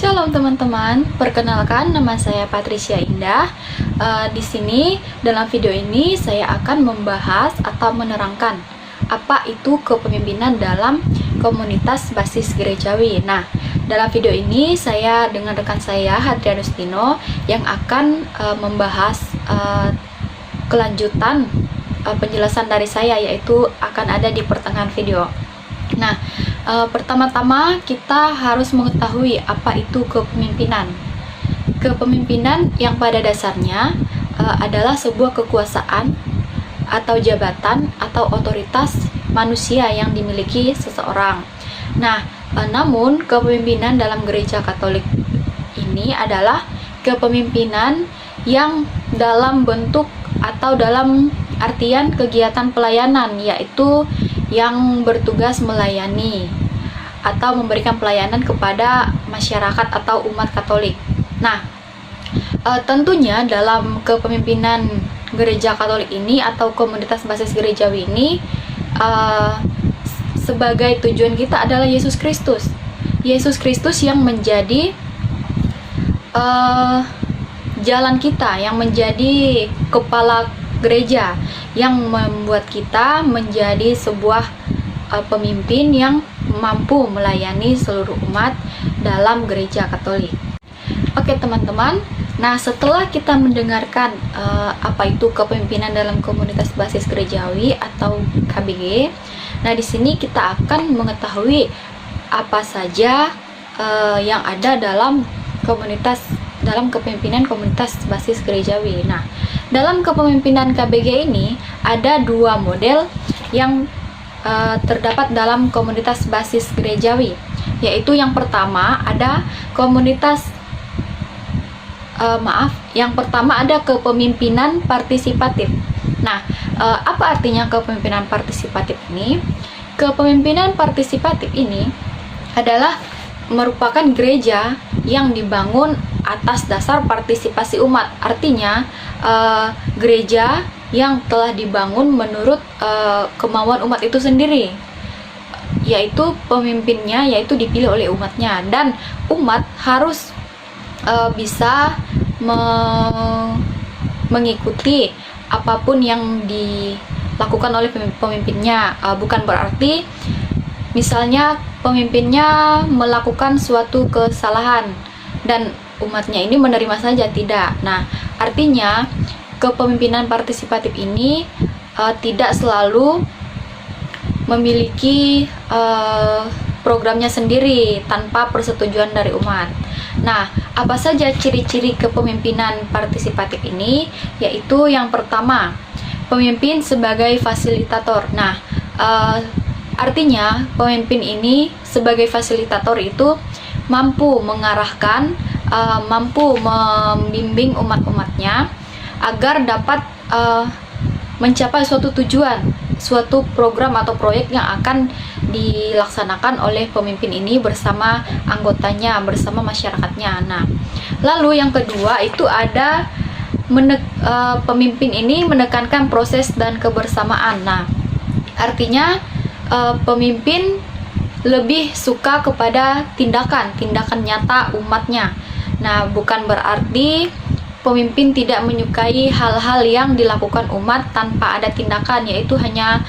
Shalom teman-teman, perkenalkan nama saya Patricia Indah. Di sini dalam video ini saya akan membahas atau menerangkan apa itu kepemimpinan dalam komunitas basis gerejawi. Nah, dalam video ini saya dengan rekan saya Hadrianus Tino yang akan membahas kelanjutan penjelasan dari saya, yaitu akan ada di pertengahan video. Nah, pertama-tama kita harus mengetahui apa itu kepemimpinan. Kepemimpinan yang pada dasarnya adalah sebuah kekuasaan atau jabatan atau otoritas manusia yang dimiliki seseorang. Nah, namun kepemimpinan dalam gereja Katolik ini adalah kepemimpinan yang dalam bentuk atau dalam artian kegiatan pelayanan, yaitu yang bertugas melayani atau memberikan pelayanan kepada masyarakat atau umat Katolik. Nah, tentunya dalam kepemimpinan gereja Katolik ini atau komunitas basis gerejawi ini, sebagai tujuan kita adalah Yesus Kristus. Yesus Kristus yang menjadi jalan kita, yang menjadi kepala gereja, yang membuat kita menjadi sebuah pemimpin yang mampu melayani seluruh umat dalam gereja Katolik. Oke teman-teman, nah setelah kita mendengarkan apa itu kepemimpinan dalam komunitas basis gerejawi atau KBG, nah di sini kita akan mengetahui apa saja yang ada dalam kepemimpinan komunitas basis gerejawi. Nah, dalam kepemimpinan KBG ini ada dua model yang terdapat dalam komunitas basis gerejawi, yaitu yang pertama ada ada kepemimpinan partisipatif. Nah, apa artinya kepemimpinan partisipatif ini? Kepemimpinan partisipatif ini adalah merupakan gereja yang dibangun atas dasar partisipasi umat. Artinya gereja yang telah dibangun menurut kemauan umat itu sendiri, yaitu pemimpinnya yaitu dipilih oleh umatnya, dan umat harus bisa mengikuti apapun yang dilakukan oleh pemimpinnya. Bukan berarti misalnya pemimpinnya melakukan suatu kesalahan dan umatnya ini menerima saja, tidak. Nah, artinya kepemimpinan partisipatif ini tidak selalu memiliki programnya sendiri tanpa persetujuan dari umat. Nah, apa saja ciri-ciri kepemimpinan partisipatif ini? Yaitu yang pertama, pemimpin sebagai fasilitator. Nah, artinya pemimpin ini sebagai fasilitator itu mampu mengarahkan, mampu membimbing umat-umatnya agar dapat mencapai suatu tujuan, suatu program atau proyek yang akan dilaksanakan oleh pemimpin ini bersama anggotanya, bersama masyarakatnya. Nah, lalu yang kedua itu ada pemimpin ini menekankan proses dan kebersamaan. Nah, artinya pemimpin lebih suka kepada tindakan nyata umatnya. Nah, bukan berarti pemimpin tidak menyukai hal-hal yang dilakukan umat tanpa ada tindakan, yaitu hanya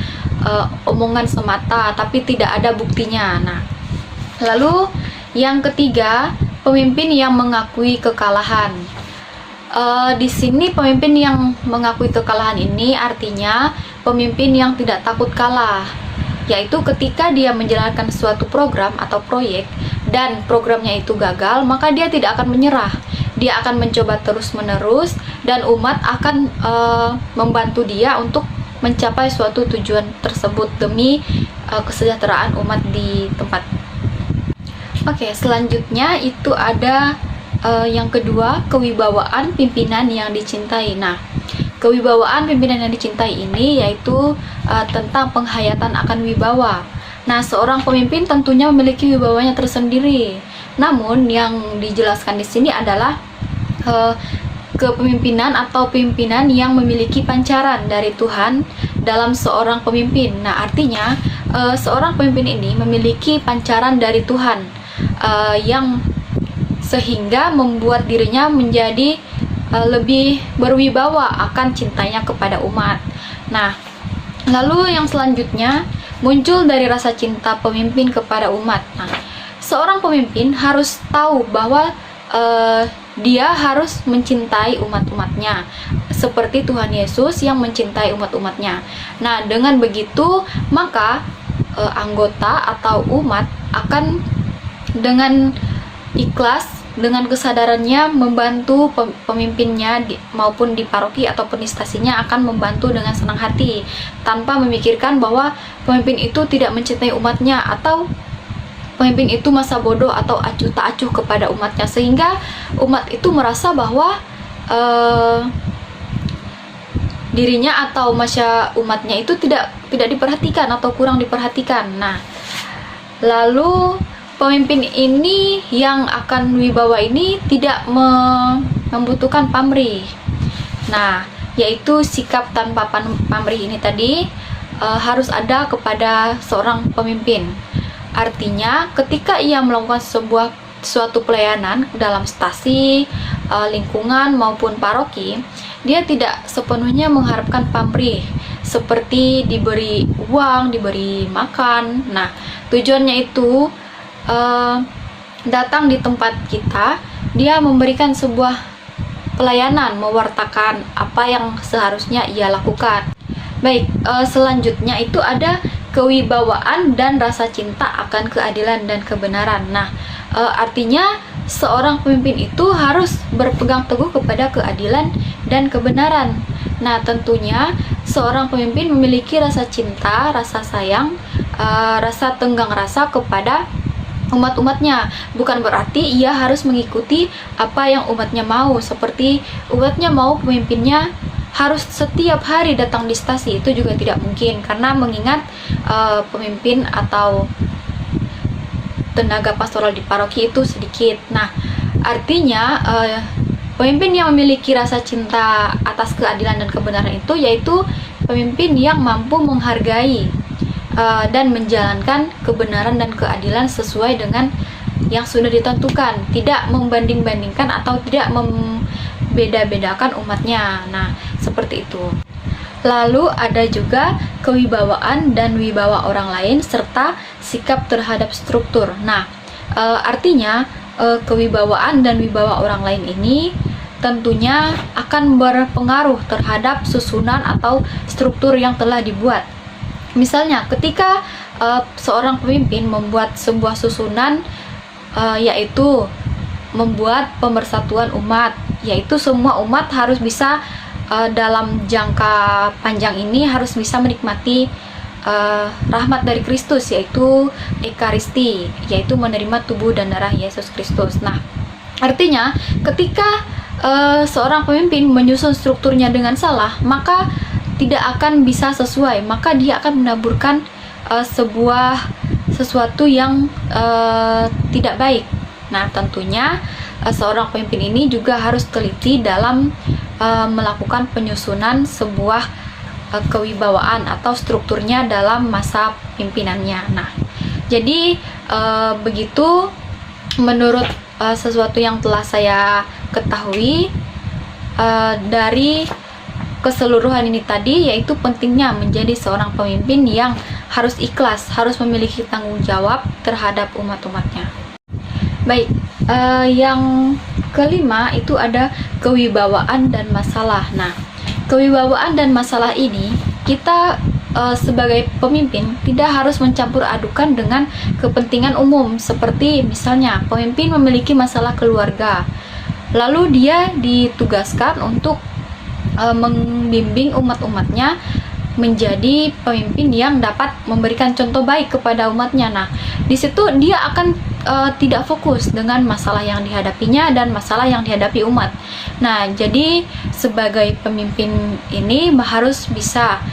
omongan semata tapi tidak ada buktinya. Nah, lalu yang ketiga, pemimpin yang mengakui kekalahan. Di sini pemimpin yang mengakui kekalahan ini artinya pemimpin yang tidak takut kalah, yaitu ketika dia menjalankan suatu program atau proyek dan programnya itu gagal, maka dia tidak akan menyerah. Dia akan mencoba terus-menerus dan umat akan membantu dia untuk mencapai suatu tujuan tersebut demi kesejahteraan umat di tempat. Oke, selanjutnya itu ada yang kedua, kewibawaan pimpinan yang dicintai. Nah, kewibawaan pimpinan yang dicintai ini yaitu tentang penghayatan akan wibawa. Nah, seorang pemimpin tentunya memiliki wibawanya tersendiri. Namun yang dijelaskan di sini adalah kepemimpinan atau pimpinan yang memiliki pancaran dari Tuhan dalam seorang pemimpin. Nah, artinya seorang pemimpin ini memiliki pancaran dari Tuhan yang sehingga membuat dirinya menjadi lebih berwibawa akan cintanya kepada umat. Nah, lalu yang selanjutnya muncul dari rasa cinta pemimpin kepada umat. Nah, seorang pemimpin harus tahu bahwa dia harus mencintai umat-umatnya seperti Tuhan Yesus yang mencintai umat-umatnya. Nah, dengan begitu maka anggota atau umat akan dengan ikhlas, dengan kesadarannya membantu pemimpinnya maupun di paroki ataupun di stasinya akan membantu dengan senang hati tanpa memikirkan bahwa pemimpin itu tidak mencintai umatnya atau pemimpin itu masa bodoh atau acuh tak acuh kepada umatnya, sehingga umat itu merasa bahwa dirinya atau umatnya itu tidak diperhatikan atau kurang diperhatikan. Nah, lalu pemimpin ini yang akan wibawa ini tidak membutuhkan pamrih. Nah, yaitu sikap tanpa pamrih ini tadi harus ada kepada seorang pemimpin. Artinya, ketika ia melakukan suatu pelayanan dalam stasi, lingkungan maupun paroki, dia tidak sepenuhnya mengharapkan pamrih seperti diberi uang, diberi makan. Nah, tujuannya itu datang di tempat kita, dia memberikan sebuah pelayanan, mewartakan apa yang seharusnya ia lakukan. Baik, selanjutnya itu ada kewibawaan dan rasa cinta akan keadilan dan kebenaran. Nah, artinya seorang pemimpin itu harus berpegang teguh kepada keadilan dan kebenaran. Nah, tentunya seorang pemimpin memiliki rasa cinta, rasa sayang, rasa tenggang rasa kepada umat-umatnya. Bukan berarti ia harus mengikuti apa yang umatnya mau, seperti umatnya mau pemimpinnya harus setiap hari datang di stasi, itu juga tidak mungkin karena mengingat pemimpin atau tenaga pastoral di paroki itu sedikit. Nah, artinya pemimpin yang memiliki rasa cinta atas keadilan dan kebenaran itu yaitu pemimpin yang mampu menghargai dan menjalankan kebenaran dan keadilan sesuai dengan yang sudah ditentukan, tidak membanding-bandingkan atau tidak membeda-bedakan umatnya. Nah, seperti itu. Lalu ada juga kewibawaan dan wibawa orang lain serta sikap terhadap struktur. Nah, artinya kewibawaan dan wibawa orang lain ini tentunya akan berpengaruh terhadap susunan atau struktur yang telah dibuat. Misalnya, ketika seorang pemimpin membuat sebuah susunan, yaitu membuat pemersatuan umat, yaitu semua umat harus bisa dalam jangka panjang ini harus bisa menikmati rahmat dari Kristus, yaitu Ekaristi, yaitu menerima tubuh dan darah Yesus Kristus. Nah, artinya ketika seorang pemimpin menyusun strukturnya dengan salah, maka tidak akan bisa sesuai, maka dia akan menaburkan sesuatu yang tidak baik. Nah, tentunya seorang pemimpin ini juga harus teliti dalam melakukan penyusunan sebuah kewibawaan atau strukturnya dalam masa pimpinannya. Nah, jadi begitu menurut sesuatu yang telah saya ketahui dari keseluruhan ini tadi, yaitu pentingnya menjadi seorang pemimpin yang harus ikhlas, harus memiliki tanggung jawab terhadap umat-umatnya. Baik, yang kelima itu ada kewibawaan dan masalah. Nah, kewibawaan dan masalah ini kita sebagai pemimpin tidak harus mencampur adukan dengan kepentingan umum, seperti misalnya pemimpin memiliki masalah keluarga, lalu dia ditugaskan untuk membimbing umat-umatnya menjadi pemimpin yang dapat memberikan contoh baik kepada umatnya. Nah, di situ dia akan tidak fokus dengan masalah yang dihadapinya dan masalah yang dihadapi umat. Nah, jadi sebagai pemimpin ini harus bisa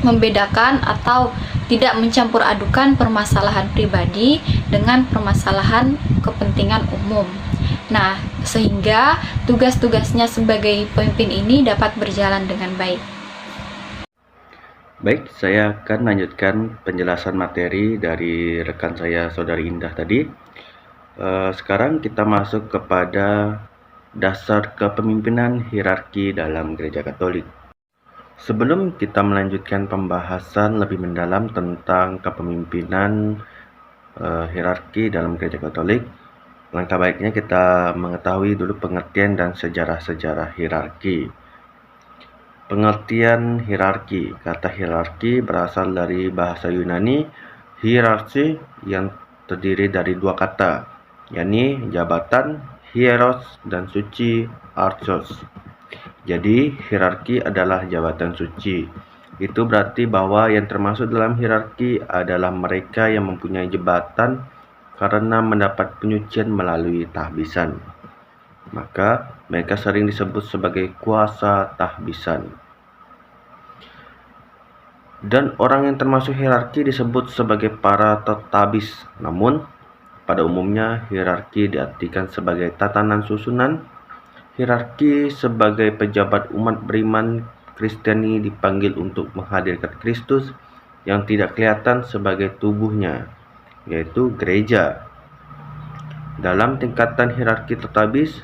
membedakan atau tidak mencampur adukan permasalahan pribadi dengan permasalahan kepentingan umum. Nah, sehingga tugas-tugasnya sebagai pemimpin ini dapat berjalan dengan baik. Baik, saya akan lanjutkan penjelasan materi dari rekan saya, Saudari Indah tadi. Sekarang kita masuk kepada dasar kepemimpinan hierarki dalam Gereja Katolik. Sebelum kita melanjutkan pembahasan lebih mendalam tentang kepemimpinan hierarki dalam Gereja Katolik, langkah baiknya kita mengetahui dulu pengertian dan sejarah-sejarah hierarki. Pengertian hierarki. Kata hierarki berasal dari bahasa Yunani hierarchi yang terdiri dari dua kata, yakni jabatan hieros dan suci archos. Jadi hierarki adalah jabatan suci. Itu berarti bahwa yang termasuk dalam hierarki adalah mereka yang mempunyai jabatan karena mendapat penyucian melalui tahbisan. Maka mereka sering disebut sebagai kuasa tahbisan. Dan orang yang termasuk hierarki disebut sebagai para tetabis. Namun pada umumnya hierarki diartikan sebagai tatanan susunan. Hierarki sebagai pejabat umat beriman Kristiani dipanggil untuk menghadirkan Kristus yang tidak kelihatan sebagai tubuhnya, yaitu gereja. Dalam tingkatan hierarki tetabis,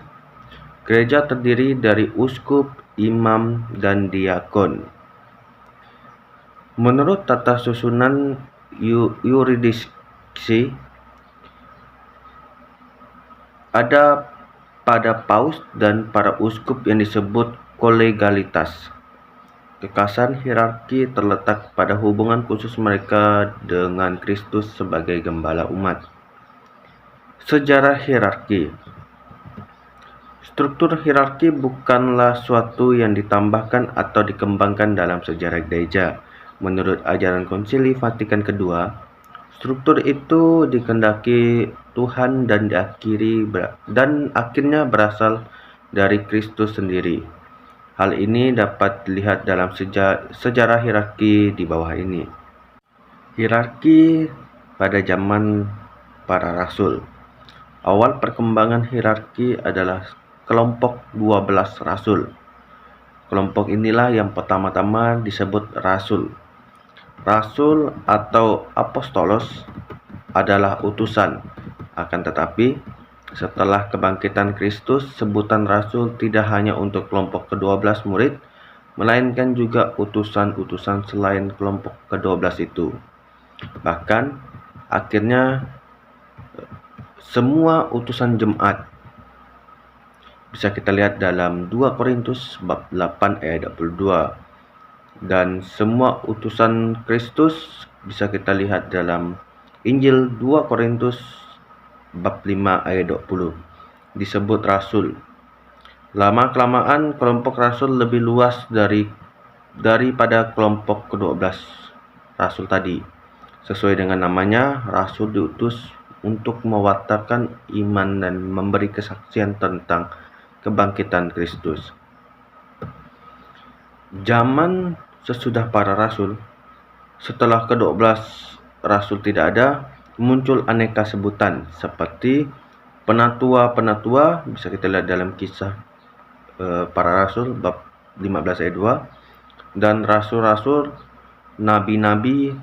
gereja terdiri dari uskup, imam, dan diakon. Menurut tata susunan yuridiksi, ada pada paus dan para uskup yang disebut kolegalitas. Kekasan hierarki terletak pada hubungan khusus mereka dengan Kristus sebagai gembala umat. Sejarah hierarki. Struktur hierarki bukanlah suatu yang ditambahkan atau dikembangkan dalam sejarah gereja. Menurut ajaran Konsili Vatikan II, struktur itu dikehendaki Tuhan dan akhirnya berasal dari Kristus sendiri. Hal ini dapat dilihat dalam sejarah hierarki di bawah ini. Hierarki pada zaman para rasul. Awal perkembangan hierarki adalah kelompok 12 rasul. Kelompok inilah yang pertama-tama disebut rasul. Rasul atau apostolos adalah utusan. Akan tetapi, setelah kebangkitan Kristus, sebutan rasul tidak hanya untuk kelompok ke-12 murid, melainkan juga utusan-utusan selain kelompok ke-12 itu. Bahkan, akhirnya semua utusan jemaat. Bisa kita lihat dalam 2 Korintus bab 8 ayat 22. Dan semua utusan Kristus bisa kita lihat dalam Injil 2 Korintus bab 5 ayat 20. Disebut rasul. Lama-kelamaan kelompok rasul lebih luas daripada kelompok ke-12 rasul tadi. Sesuai dengan namanya, rasul diutus untuk mewartakan iman dan memberi kesaksian tentang kebangkitan Kristus. Zaman sesudah para rasul, setelah ke-12 rasul tidak ada, muncul aneka sebutan seperti penatua-penatua, bisa kita lihat dalam kisah para rasul bab 15 ayat 2, dan rasul-rasul, nabi-nabi,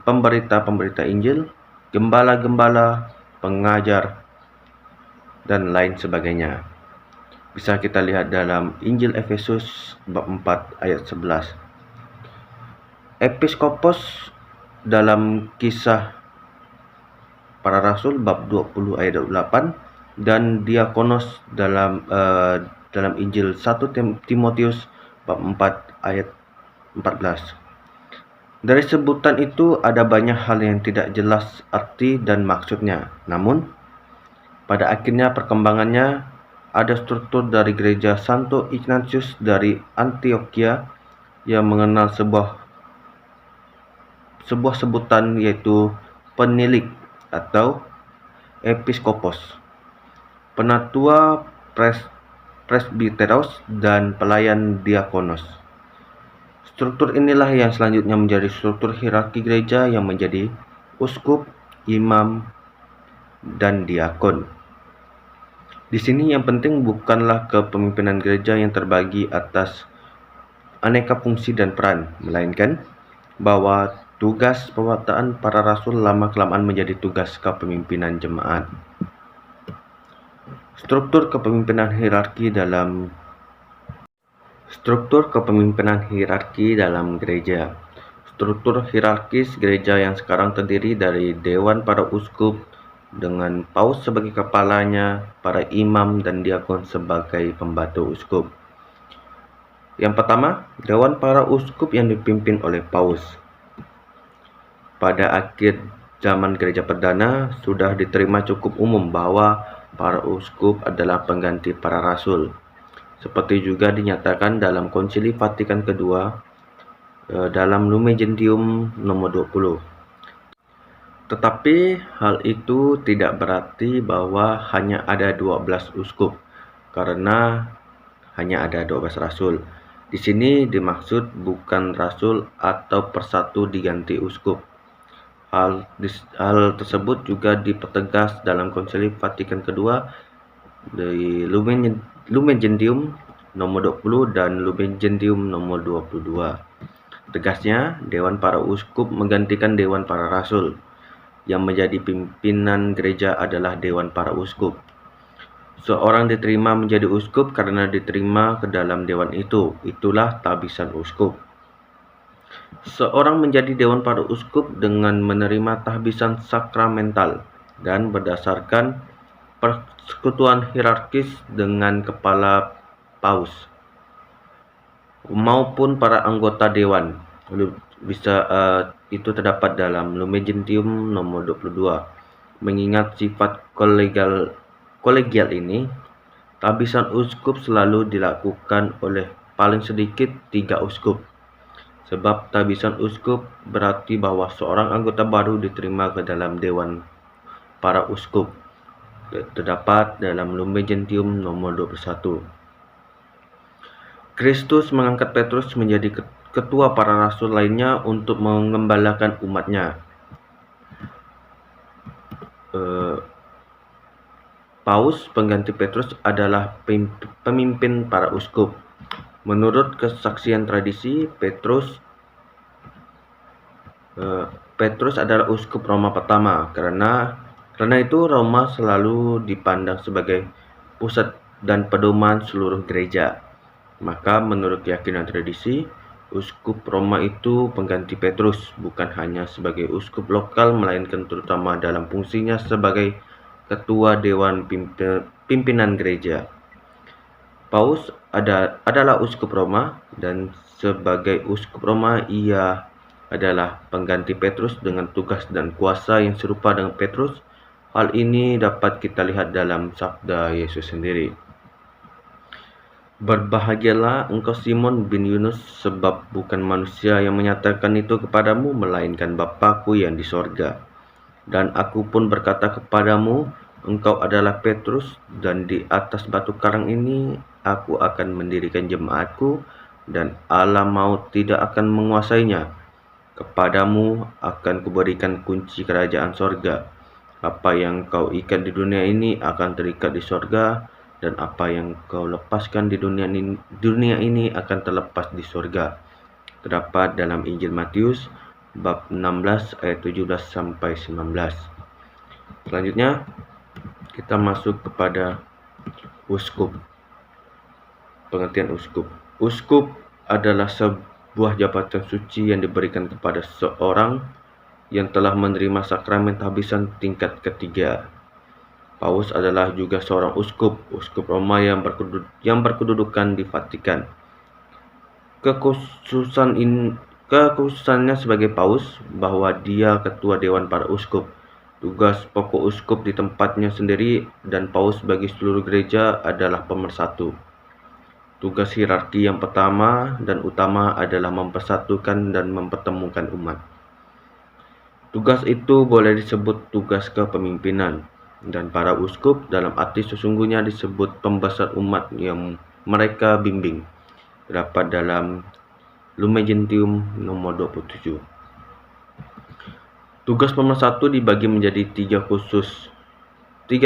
pemberita-pemberita Injil, gembala-gembala, pengajar, dan lain sebagainya. Bisa kita lihat dalam Injil Efesus bab 4 ayat 11. Episkopos dalam kisah para rasul bab 20 ayat 28 dan diakonos dalam Injil 1 Timotius bab 4 ayat 14. Dari sebutan itu ada banyak hal yang tidak jelas arti dan maksudnya. Namun, pada akhirnya perkembangannya ada struktur dari gereja Santo Ignatius dari Antioquia yang mengenal sebuah sebutan, yaitu penilik atau episkopos, penatua, presbiteros, dan pelayan diakonos. Struktur inilah yang selanjutnya menjadi struktur hierarki gereja yang menjadi uskup, imam, dan diakon. Di sini yang penting bukanlah kepemimpinan gereja yang terbagi atas aneka fungsi dan peran, melainkan bahwa tugas pewartaan para rasul lama-kelamaan menjadi tugas kepemimpinan jemaat. Struktur kepemimpinan hierarki dalam gereja. Struktur hierarkis gereja yang sekarang terdiri dari Dewan Para Uskup dengan Paus sebagai kepalanya, para imam dan diakon sebagai pembantu uskup. Yang pertama, Dewan Para Uskup yang dipimpin oleh Paus. Pada akhir zaman gereja perdana, sudah diterima cukup umum bahwa para uskup adalah pengganti para rasul. Seperti juga dinyatakan dalam Konsili Vatikan kedua dalam Lumen Gentium nomor 20. Tetapi hal itu tidak berarti bahwa hanya ada 12 uskup, karena hanya ada 12 rasul. Di sini dimaksud bukan rasul atau persatu diganti uskup. Hal tersebut juga dipertegas dalam Konsili Vatikan kedua di Lumen Gentium nomor 20 dan Lumen Gentium nomor 22. Tegasnya, Dewan Para Uskup menggantikan Dewan Para Rasul. Yang menjadi pimpinan gereja adalah Dewan Para Uskup. Seorang diterima menjadi uskup karena diterima ke dalam dewan itu. Itulah tabisan uskup. Seorang menjadi Dewan Para Uskup dengan menerima tahbisan sakramental dan berdasarkan persekutuan hierarkis dengan kepala paus maupun para anggota dewan. Itu terdapat dalam Lumen Gentium nomor 22. Mengingat sifat kolegial ini, tahbisan uskup selalu dilakukan oleh paling sedikit 3 uskup. Sebab tahbisan uskup berarti bahwa seorang anggota baru diterima ke dalam Dewan Para Uskup. Terdapat dalam Lumen Gentium nomor 21. Kristus mengangkat Petrus menjadi ketua para rasul lainnya untuk mengembalakan umatnya. Paus pengganti Petrus adalah pemimpin para uskup. Menurut kesaksian tradisi, Petrus adalah uskup Roma pertama. Karena itu Roma selalu dipandang sebagai pusat dan pedoman seluruh gereja. Maka menurut keyakinan tradisi, uskup Roma itu pengganti Petrus, bukan hanya sebagai uskup lokal, melainkan terutama dalam fungsinya sebagai ketua dewan pimpinan gereja. Paus adalah uskup Roma, dan sebagai uskup Roma ia adalah pengganti Petrus dengan tugas dan kuasa yang serupa dengan Petrus. Hal ini dapat kita lihat dalam sabda Yesus sendiri. Berbahagialah engkau Simon bin Yunus, sebab bukan manusia yang menyatakan itu kepadamu, melainkan Bapa-Ku yang di sorga. Dan aku pun berkata kepadamu, engkau adalah Petrus, dan di atas batu karang ini aku akan mendirikan jemaatku, dan alam maut tidak akan menguasainya. Kepadamu akan kuberikan kunci kerajaan sorga. Apa yang kau ikat di dunia ini akan terikat di sorga, dan apa yang kau lepaskan di dunia ini akan terlepas di sorga. Terdapat dalam Injil Matius bab 16 ayat 17 sampai 19. Selanjutnya kita masuk kepada uskup. Pengertian uskup. Uskup adalah sebuah jabatan suci yang diberikan kepada seorang yang telah menerima sakramen tahbisan tingkat ketiga. Paus adalah juga seorang uskup Roma yang berkedudukan di Vatikan. Kekhususannya sebagai paus bahwa dia ketua Dewan Para Uskup. Tugas pokok uskup di tempatnya sendiri, dan paus bagi seluruh gereja adalah pemersatu. Tugas hierarki yang pertama dan utama adalah mempersatukan dan mempertemukan umat. Tugas itu boleh disebut tugas kepemimpinan. Dan para uskup dalam arti sesungguhnya disebut pembesar umat yang mereka bimbing. Terdapat dalam Lumen Gentium nomor 27. Tugas pemersatu dibagi menjadi 3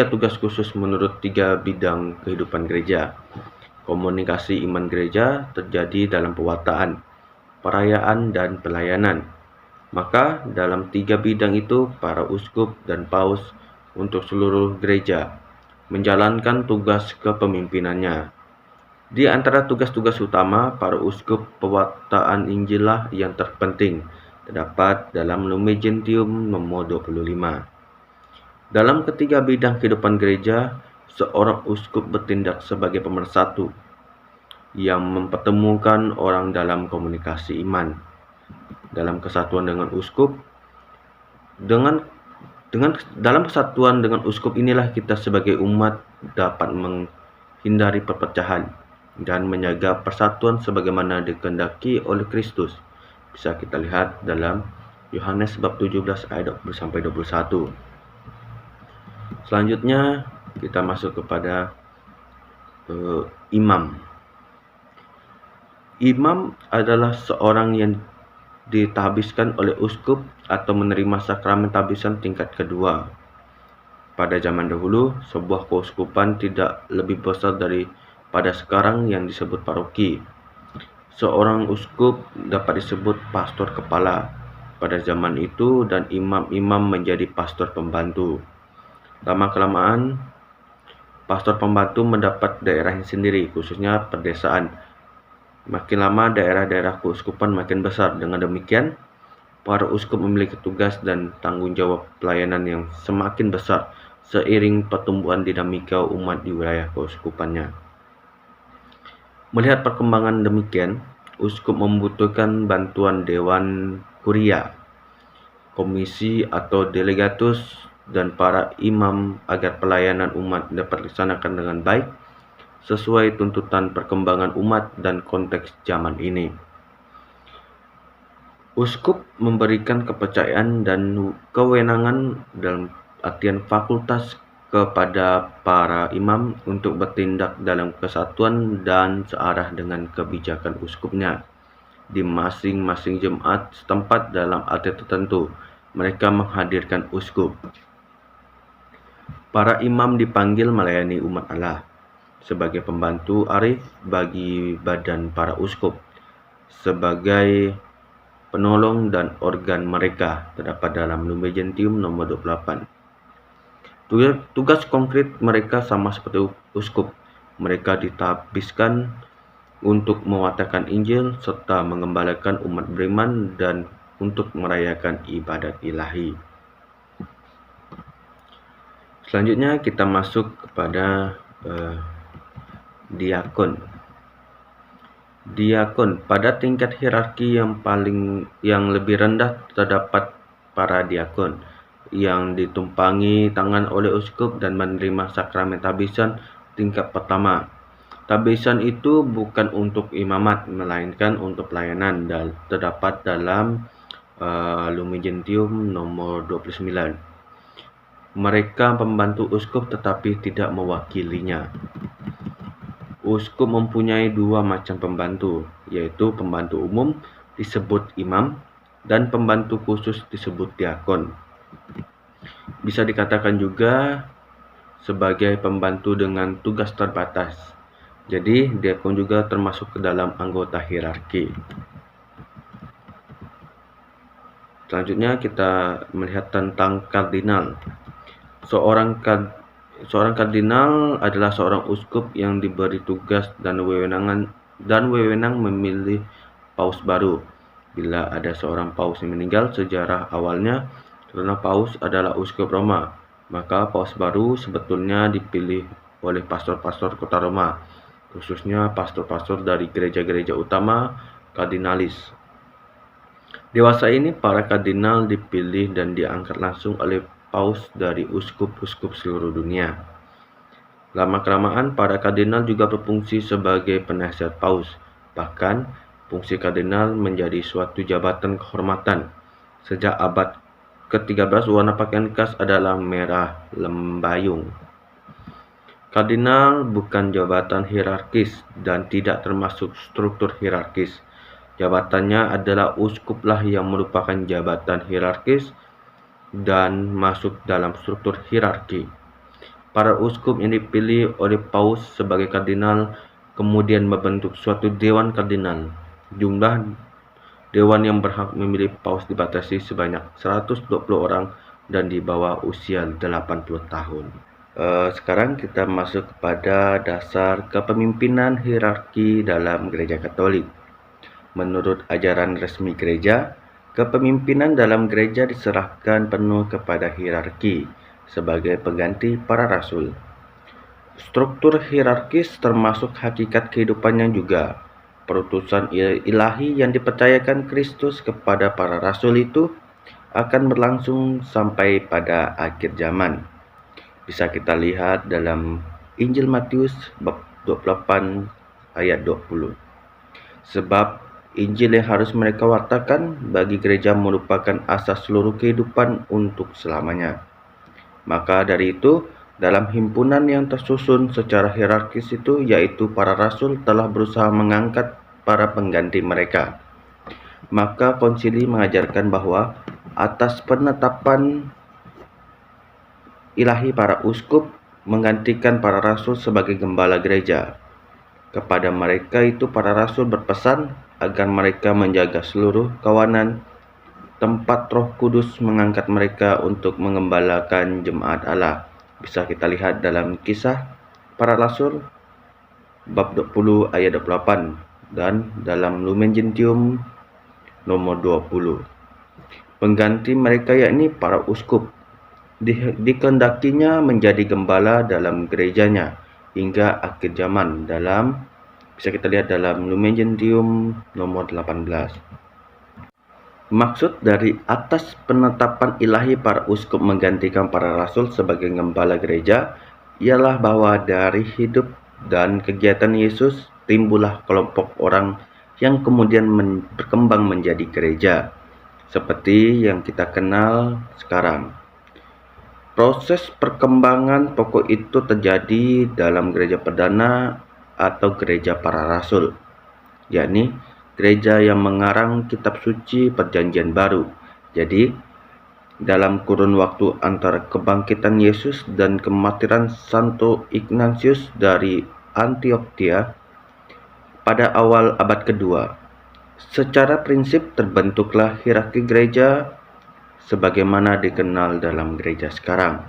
tugas khusus menurut 3 bidang kehidupan gereja. Komunikasi iman gereja terjadi dalam pewartaan, perayaan, dan pelayanan. Maka dalam 3 bidang itu para uskup dan paus untuk seluruh gereja menjalankan tugas kepemimpinannya. Di antara tugas-tugas utama para uskup, pewartaan Injillah yang terpenting terdapat dalam Lumen Gentium nomor 25. Dalam ketiga bidang kehidupan gereja, seorang uskup bertindak sebagai pemersatu yang mempertemukan orang dalam komunikasi iman. Dalam kesatuan dengan uskup, dalam kesatuan dengan uskup inilah kita sebagai umat dapat menghindari perpecahan dan menjaga persatuan sebagaimana dikehendaki oleh Kristus. Bisa kita lihat dalam Yohanes bab 17 ayat 20 sampai 21. Selanjutnya kita masuk kepada imam. Imam adalah seorang yang ditahbiskan oleh uskup atau menerima sakramen tahbisan tingkat kedua. Pada zaman dahulu, sebuah keuskupan tidak lebih besar daripada sekarang yang disebut paroki. Seorang uskup dapat disebut pastor kepala pada zaman itu, dan imam-imam menjadi pastor pembantu. Lama-kelamaan, pastor pembantu mendapat daerahnya sendiri, khususnya pedesaan. Makin lama daerah-daerah keuskupan makin besar. Dengan demikian, para uskup memiliki tugas dan tanggung jawab pelayanan yang semakin besar seiring pertumbuhan dinamika umat di wilayah keuskupannya. Melihat perkembangan demikian, uskup membutuhkan bantuan dewan kuria, komisi atau delegatus, dan para imam agar pelayanan umat dapat dilaksanakan dengan baik sesuai tuntutan perkembangan umat dan konteks zaman ini. Uskup memberikan kepercayaan dan kewenangan dalam artian fakultas kepada para imam untuk bertindak dalam kesatuan dan searah dengan kebijakan uskupnya. Di masing-masing jemaat setempat dalam arti tertentu, mereka menghadirkan uskup. Para imam dipanggil melayani umat Allah sebagai pembantu arif bagi badan para uskup, sebagai penolong dan organ mereka, terdapat dalam Lumen Gentium nomor 28. Tugas konkret mereka sama seperti uskup. Mereka ditahbiskan untuk mewartakan Injil serta mengembalakan umat beriman dan untuk merayakan ibadat ilahi. Selanjutnya kita masuk kepada diakon. Diakon, pada tingkat hierarki yang lebih rendah terdapat para diakon yang ditumpangi tangan oleh uskup dan menerima sakramen tahbisan tingkat pertama. Tahbisan itu bukan untuk imamat melainkan untuk pelayanan, dan terdapat dalam Lumen Gentium nomor 29. Mereka membantu uskup tetapi tidak mewakilinya. Uskup mempunyai dua macam pembantu, yaitu pembantu umum disebut imam dan pembantu khusus disebut diakon. Bisa dikatakan juga sebagai pembantu dengan tugas terbatas. Jadi diakon juga termasuk ke dalam anggota hierarki. Selanjutnya kita melihat tentang kardinal. Seorang kardinal adalah seorang uskup yang diberi tugas dan wewenang memilih paus baru. Bila ada seorang paus yang meninggal, sejarah awalnya karena paus adalah uskup Roma, maka paus baru sebetulnya dipilih oleh pastor-pastor kota Roma, khususnya pastor-pastor dari gereja-gereja utama, kardinalis. Dewasa ini para kardinal dipilih dan diangkat langsung oleh paus dari uskup-uskup seluruh dunia. Lama-kelamaan para kardinal juga berfungsi sebagai penasihat paus. Bahkan fungsi kardinal menjadi suatu jabatan kehormatan. Sejak abad ke-13 warna pakaian khas adalah merah lembayung. Kardinal bukan jabatan hierarkis dan tidak termasuk struktur hierarkis. Jabatannya adalah uskuplah yang merupakan jabatan hierarkis dan masuk dalam struktur hierarki. Para uskup yang dipilih oleh paus sebagai kardinal kemudian membentuk suatu dewan kardinal. Jumlah dewan yang berhak memilih paus dibatasi sebanyak 120 orang dan di bawah usia 80 tahun. Sekarang kita masuk kepada dasar kepemimpinan hierarki dalam Gereja Katolik. Menurut ajaran resmi gereja, kepemimpinan dalam gereja diserahkan penuh kepada hierarki sebagai pengganti para rasul. Struktur hierarkis termasuk hakikat kehidupannya juga. Perutusan ilahi yang dipercayakan Kristus kepada para rasul itu akan berlangsung sampai pada akhir zaman. Bisa kita lihat dalam Injil Matius bab 28 ayat 20. Sebab Injil yang harus mereka wartakan bagi gereja merupakan asas seluruh kehidupan untuk selamanya. Maka dari itu, dalam himpunan yang tersusun secara hierarkis itu, yaitu para rasul telah berusaha mengangkat para pengganti mereka. Maka konsili mengajarkan bahwa atas penetapan ilahi para uskup menggantikan para rasul sebagai gembala gereja. Kepada mereka itu para rasul berpesan agar mereka menjaga seluruh kawanan tempat Roh Kudus mengangkat mereka untuk mengembalakan jemaat Allah. Bisa kita lihat dalam Kisah Para Rasul bab 20 ayat 28 dan dalam Lumen Gentium nomor 20. Pengganti mereka yakni para uskup dikehendakinya menjadi gembala dalam gerejanya hingga akhir zaman. Bisa kita lihat dalam Lumen Gentium nomor 18. Maksud dari atas penetapan ilahi para uskup menggantikan para rasul sebagai gembala gereja ialah bahwa dari hidup dan kegiatan Yesus timbullah kelompok orang yang kemudian berkembang menjadi gereja seperti yang kita kenal sekarang. Proses perkembangan pokok itu terjadi dalam gereja perdana atau gereja para rasul, yakni gereja yang mengarang kitab suci Perjanjian Baru. Jadi, dalam kurun waktu antara kebangkitan Yesus dan kematian Santo Ignatius dari Antioquia pada awal abad kedua, secara prinsip terbentuklah hierarki gereja sebagaimana dikenal dalam gereja sekarang.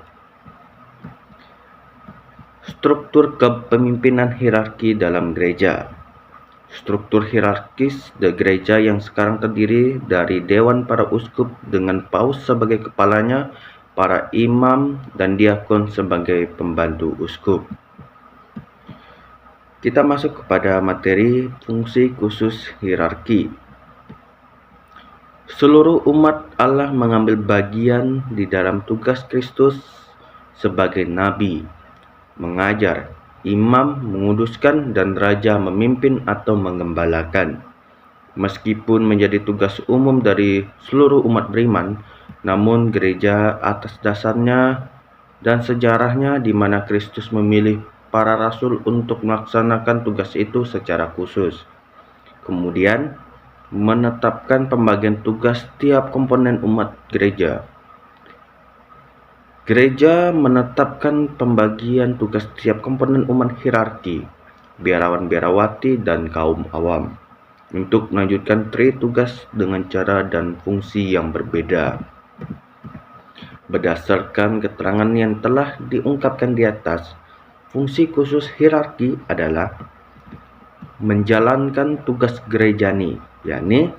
Struktur kepemimpinan hierarki dalam gereja. Struktur hierarkis gereja yang sekarang terdiri dari dewan para uskup dengan paus sebagai kepalanya, para imam dan diakon sebagai pembantu uskup. Kita masuk kepada materi fungsi khusus hierarki. Seluruh umat Allah mengambil bagian di dalam tugas Kristus sebagai nabi, mengajar, imam menguduskan, dan raja memimpin atau mengembalakan. Meskipun menjadi tugas umum dari seluruh umat beriman, namun gereja atas dasarnya dan sejarahnya di mana Kristus memilih para rasul untuk melaksanakan tugas itu secara khusus. Kemudian menetapkan pembagian tugas tiap komponen umat gereja. Gereja menetapkan pembagian tugas tiap komponen umat hierarki, biarawan-biarawati dan kaum awam, untuk melanjutkan tugas dengan cara dan fungsi yang berbeda. Berdasarkan keterangan yang telah diungkapkan di atas, fungsi khusus hierarki adalah menjalankan tugas gerejani, yakni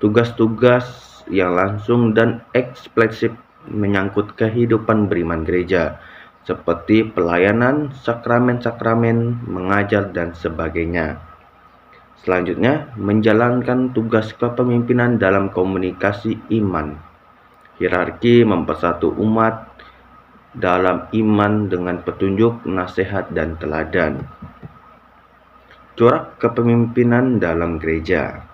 tugas-tugas yang langsung dan eksplisit menyangkut kehidupan beriman gereja, seperti pelayanan, sakramen-sakramen, mengajar, dan sebagainya. Selanjutnya, menjalankan tugas kepemimpinan dalam komunikasi iman. Hierarki mempersatu umat dalam iman dengan petunjuk, nasihat, dan teladan. Corak kepemimpinan dalam gereja.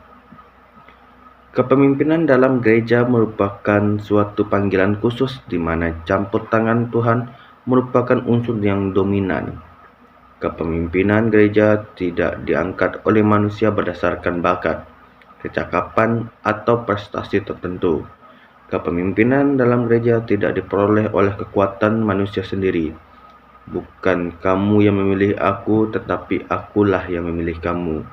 Kepemimpinan dalam gereja merupakan suatu panggilan khusus di mana campur tangan Tuhan merupakan unsur yang dominan. Kepemimpinan gereja tidak diangkat oleh manusia berdasarkan bakat, kecakapan, atau prestasi tertentu. Kepemimpinan dalam gereja tidak diperoleh oleh kekuatan manusia sendiri. Bukan kamu yang memilih aku, tetapi akulah yang memilih kamu.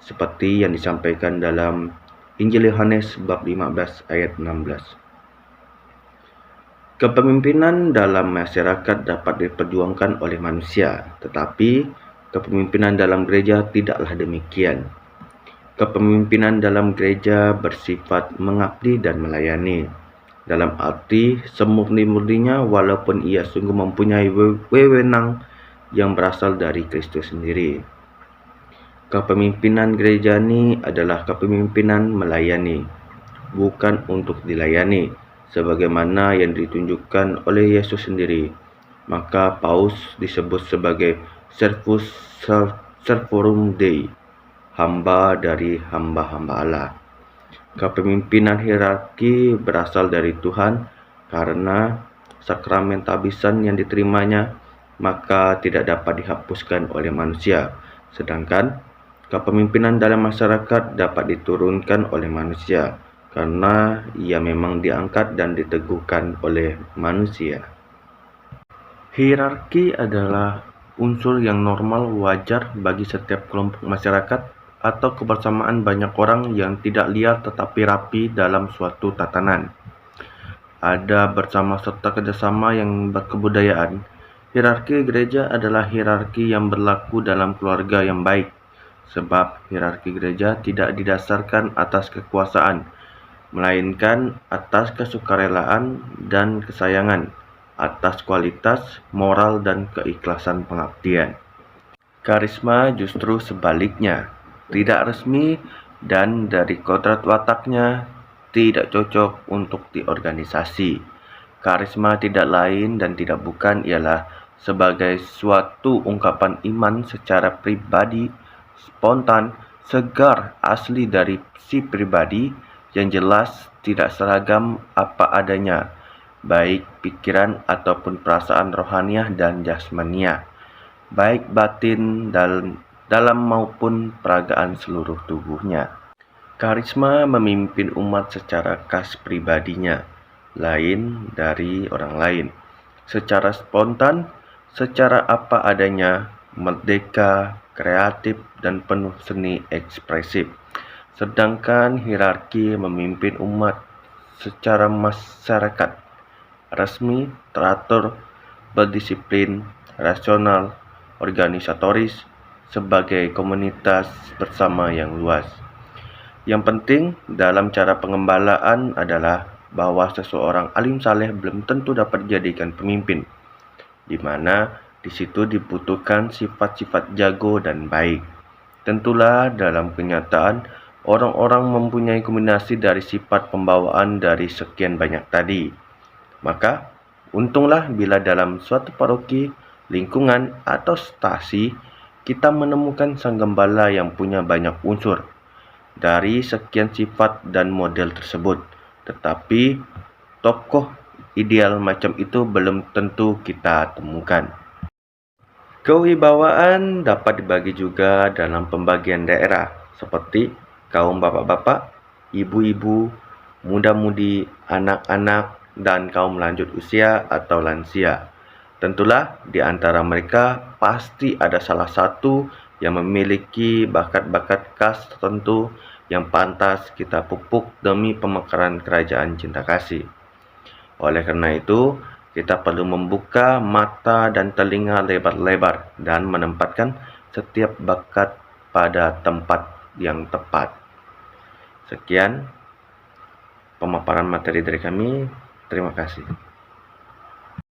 Seperti yang disampaikan dalam Injil Yohanes bab 15 ayat 16. Kepemimpinan dalam masyarakat dapat diperjuangkan oleh manusia, tetapi kepemimpinan dalam gereja tidaklah demikian. Kepemimpinan dalam gereja bersifat mengabdi dan melayani, dalam arti semurni-murninya walaupun ia sungguh mempunyai wewenang yang berasal dari Kristus sendiri. Kepemimpinan gereja ini adalah kepemimpinan melayani, bukan untuk dilayani, sebagaimana yang ditunjukkan oleh Yesus sendiri. Maka Paus disebut sebagai servus servorum Dei, hamba dari hamba-hamba Allah. Kepemimpinan hierarki berasal dari Tuhan karena sakramen tabisan yang diterimanya, maka tidak dapat dihapuskan oleh manusia. Sedangkan kepemimpinan dalam masyarakat dapat diturunkan oleh manusia karena ia memang diangkat dan diteguhkan oleh manusia. Hierarki adalah unsur yang normal wajar bagi setiap kelompok masyarakat atau kebersamaan banyak orang yang tidak liar tetapi rapi dalam suatu tatanan. Ada bersama serta kerjasama yang berkebudayaan. Hierarki gereja adalah hierarki yang berlaku dalam keluarga yang baik, sebab hierarki gereja tidak didasarkan atas kekuasaan, melainkan atas kesukarelaan dan kesayangan, atas kualitas, moral, dan keikhlasan pengabdian. Karisma justru sebaliknya, tidak resmi dan dari kodrat wataknya tidak cocok untuk diorganisasi. Karisma tidak lain dan tidak bukan ialah sebagai suatu ungkapan iman secara pribadi, spontan, segar, asli dari si pribadi, yang jelas tidak seragam apa adanya, baik pikiran ataupun perasaan rohaniah dan jasmaniah, baik batin dalam maupun peragaan seluruh tubuhnya. Karisma memimpin umat secara khas pribadinya, lain dari orang lain, secara spontan, secara apa adanya, merdeka, kreatif, dan penuh seni ekspresif. Sedangkan hierarki memimpin umat secara masyarakat, resmi, teratur, berdisiplin, rasional, organisatoris, sebagai komunitas bersama yang luas. Yang penting dalam cara pengembalaan adalah bahwa seseorang alim saleh belum tentu dapat dijadikan pemimpin, di mana di situ dibutuhkan sifat-sifat jago dan baik. Tentulah dalam kenyataan orang-orang mempunyai kombinasi dari sifat pembawaan dari sekian banyak tadi. Maka, untunglah bila dalam suatu paroki, lingkungan, atau stasi, kita menemukan sang gembala yang punya banyak unsur dari sekian sifat dan model tersebut. Tetapi, tokoh ideal macam itu belum tentu kita temukan. Kewibawaan dapat dibagi juga dalam pembagian daerah, seperti kaum bapak-bapak, ibu-ibu, muda-mudi, anak-anak, dan kaum lanjut usia atau lansia. Tentulah di antara mereka pasti ada salah satu yang memiliki bakat-bakat khas tertentu yang pantas kita pupuk demi pemekaran kerajaan cinta kasih. Oleh karena itu, kita perlu membuka mata dan telinga lebar-lebar dan menempatkan setiap bakat pada tempat yang tepat. Sekian pemaparan materi dari kami. Terima kasih.